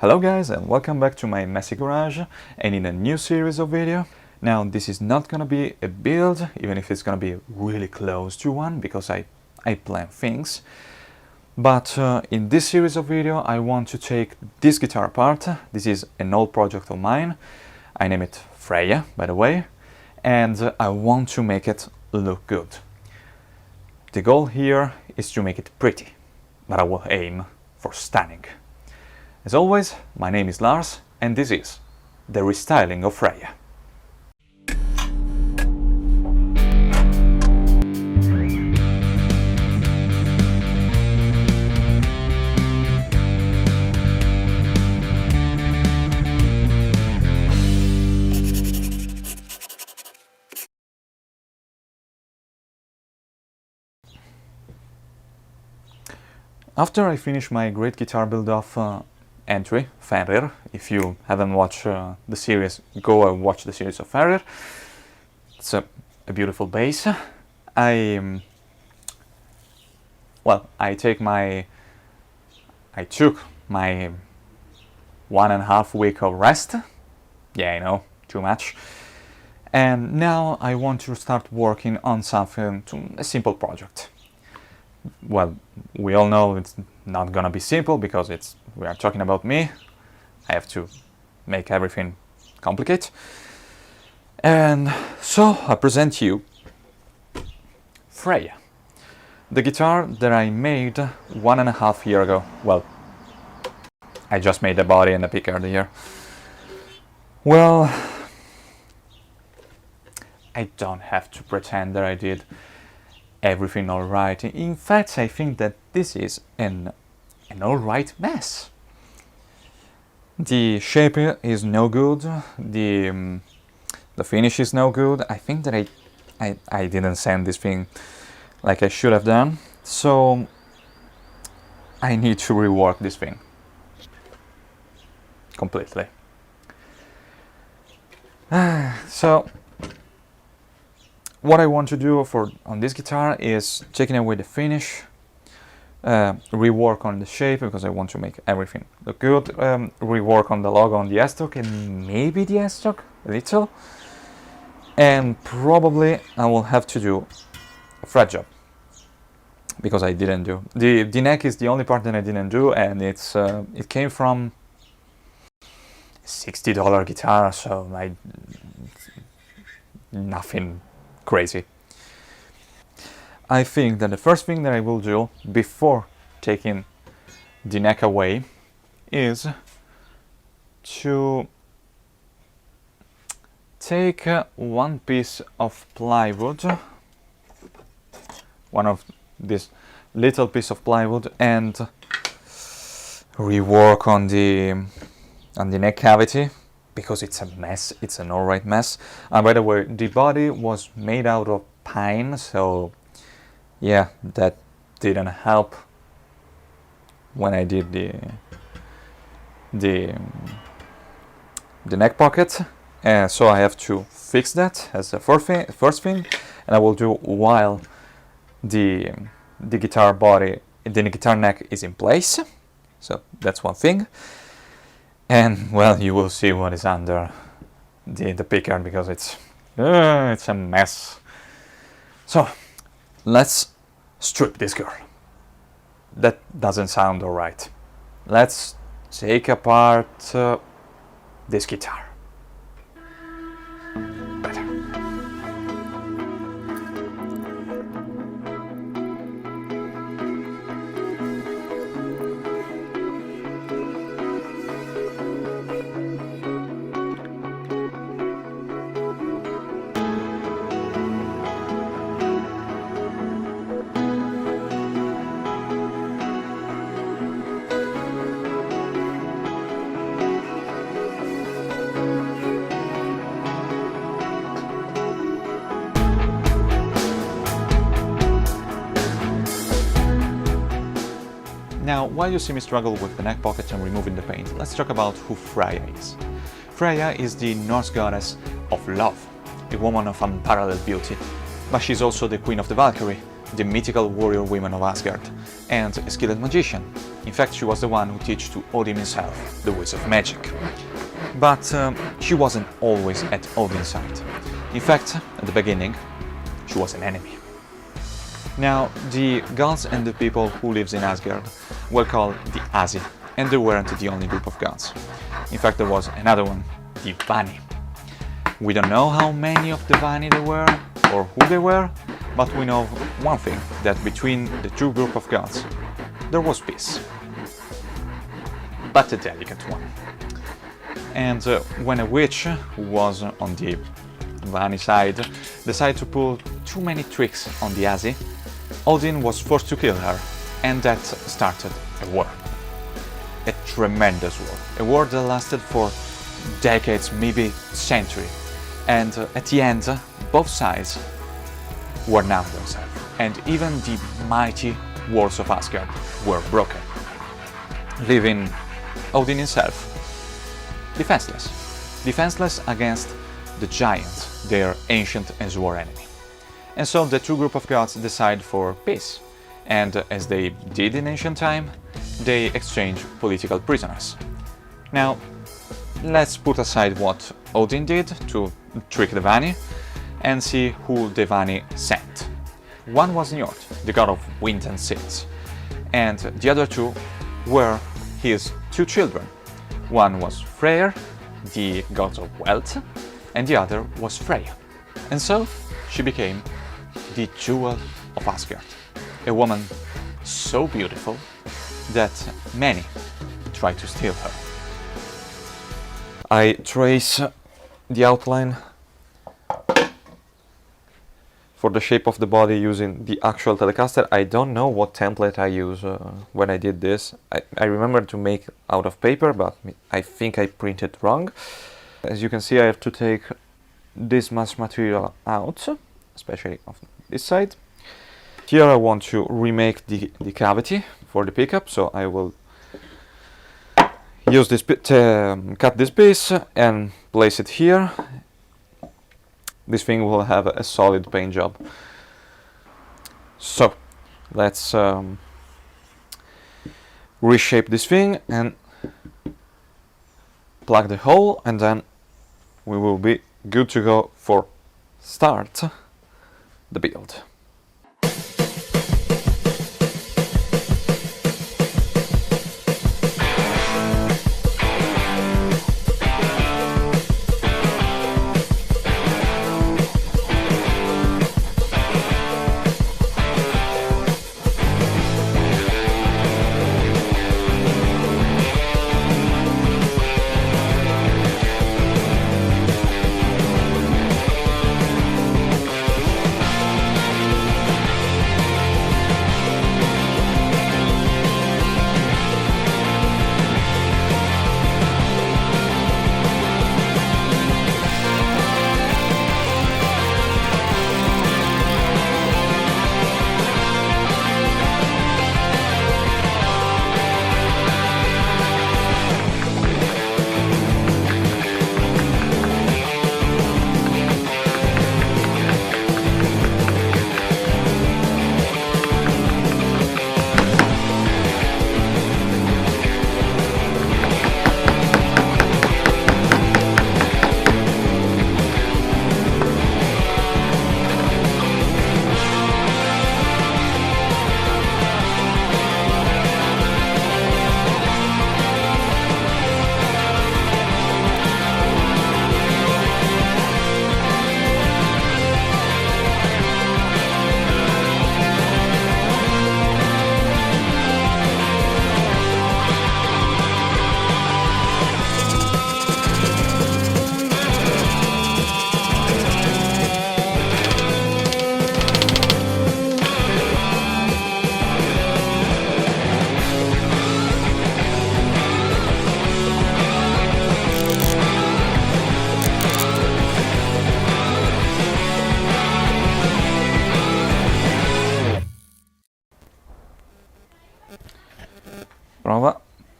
Hello guys, and welcome back to my messy garage and in a new series of video. Now this is not gonna be a build, even if it's gonna be really close to one, because I plan things. But in this series of video I want to take this guitar apart. This is an old project of mine. I name it Freya, by the way, and I want to make it look good. The goal here is to make it pretty, but I will aim for stunning. As always, my name is Lars, and this is the restyling of Freya. After I finish my great guitar build-off entry, Fenrir. If you haven't watched the series, go and watch the series of Fenrir. It's a beautiful bass. I took my 1.5 week of rest. Yeah, I know, too much. And now I want to start working on something, a simple project. Well, we all know it's not gonna be simple because we are talking about me. I have to make everything complicated. And so I present you Freya, the guitar that I made 1.5 years ago. Well, I just made the body and the pickguard here. Well, I don't have to pretend that I did everything all right. In fact, I think that this is an all right mess. The shape is no good. The finish is no good. I think that I didn't sand this thing like I should have done. So I need to rework this thing completely. So what I want to do on this guitar is taking away the finish, rework on the shape because I want to make everything look good, rework on the logo on the headstock and maybe the headstock a little, and probably I will have to do a fret job because I didn't do. The neck is the only part that I didn't do, and it came from a $60 guitar, so nothing crazy. I think that the first thing that I will do before taking the neck away is to take one piece of plywood, one of this little piece of plywood, and rework on the neck cavity, because it's a mess. It's an alright mess. And by the way, the body was made out of pine, so yeah, that didn't help when I did the neck pocket. So I have to fix that as the first thing, and I will do while the guitar body, the guitar neck is in place. So that's one thing. And well, you will see what is under the pickguard because it's a mess. So let's strip this girl. That doesn't sound alright. Let's take apart this guitar. Better. Now, while you see me struggle with the neck pocket and removing the paint, let's talk about who Freya is. Freya is the Norse goddess of love, a woman of unparalleled beauty, but she's also the queen of the Valkyrie, the mythical warrior women of Asgard, and a skilled magician. In fact, she was the one who taught to Odin himself the ways of magic. But she wasn't always at Odin's side. In fact, at the beginning, she was an enemy. Now, the gods and the people who lives in Asgard were called the Asi, and they weren't the only group of gods. In fact, there was another one, the Vani. We don't know how many of the Vani there were, or who they were, but we know one thing, that between the two group of gods, there was peace. But a delicate one. And when a witch, who was on the Vani side, decided to pull too many tricks on the Asi, Odin was forced to kill her, and that started a war. A tremendous war. A war that lasted for decades, maybe centuries. And at the end, both sides were numb themselves, and even the mighty walls of Asgard were broken, leaving Odin himself defenseless. Defenseless against the giants, their ancient and war enemy. And so the two group of gods decide for peace, and as they did in ancient time, they exchange political prisoners. Now, let's put aside what Odin did to trick the Vani and see who the Vani sent. One was Njord, the god of wind and seas, and the other two were his two children. One was Freya, the god of wealth, and the other was Freya. And so she became the jewel of Asgard, a woman so beautiful that many tried to steal her. I trace the outline for the shape of the body using the actual Telecaster. I don't know what template I use when I did this. I remember to make out of paper, but I think I printed wrong. As you can see, I have to take this much material out, especially of this side. Here I want to remake the cavity for the pickup, so I will use this bit, cut this piece and place it here. This thing will have a solid paint job. So let's reshape this thing and plug the hole, and then we will be good to go for start the build.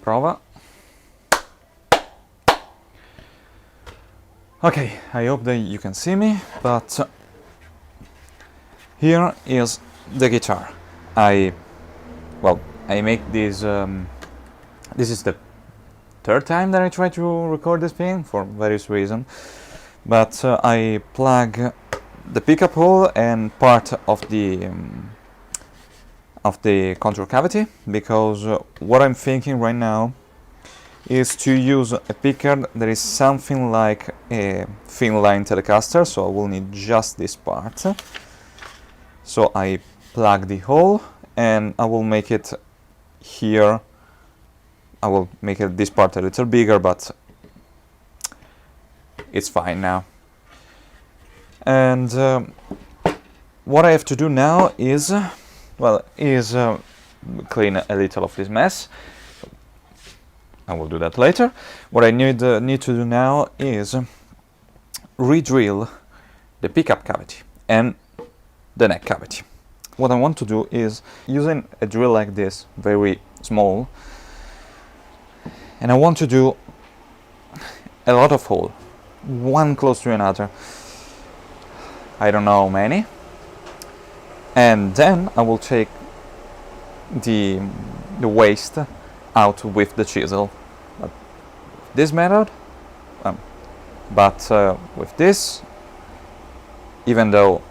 Prova. Okay, I hope that you can see me, but here is the guitar. I make these This is the third time that I try to record this thing for various reasons, but I plug the pickup hole and part of the contour cavity, because what I'm thinking right now is to use a pickguard that is something like a thin line Telecaster, so I will need just this part. So I plug the hole and I will make it here. I will make this part a little bigger, but it's fine now. And what I have to do now is, clean a little of this mess. I will do that later. What I need to do now is re-drill the pickup cavity and the neck cavity. What I want to do is, using a drill like this, very small, and I want to do a lot of holes, one close to another. I don't know how many. And then I will take the waste out with the chisel. This method, but with this, even though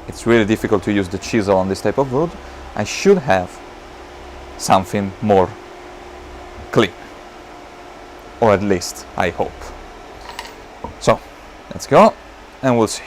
it's really difficult to use the chisel on this type of wood, I should have something more clean, or at least I hope. So let's go and we'll see.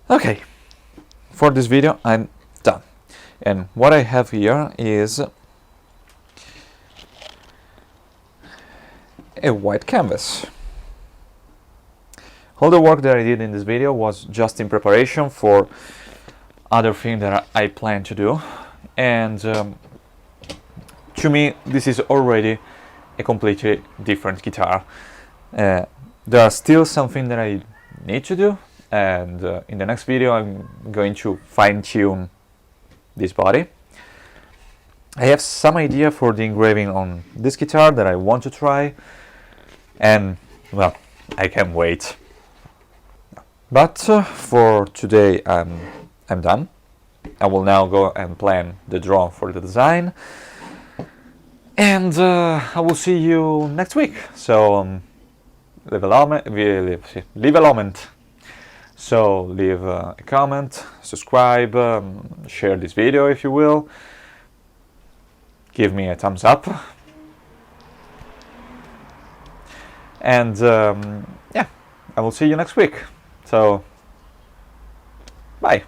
Okay, for this video I'm done, and what I have here is a white canvas. All the work that I did in this video was just in preparation for other things that I plan to do, and to me this is already a completely different guitar. There are still something that I need to do, and in the next video I'm going to fine-tune this body. I have some idea for the engraving on this guitar that I want to try, and well, I can't wait. But for today I'm done. I will now go and plan the drawing for the design, and I will see you next week. So leave a comment. So leave a comment, subscribe, share this video if you will, give me a thumbs up, and yeah, I will see you next week. So bye.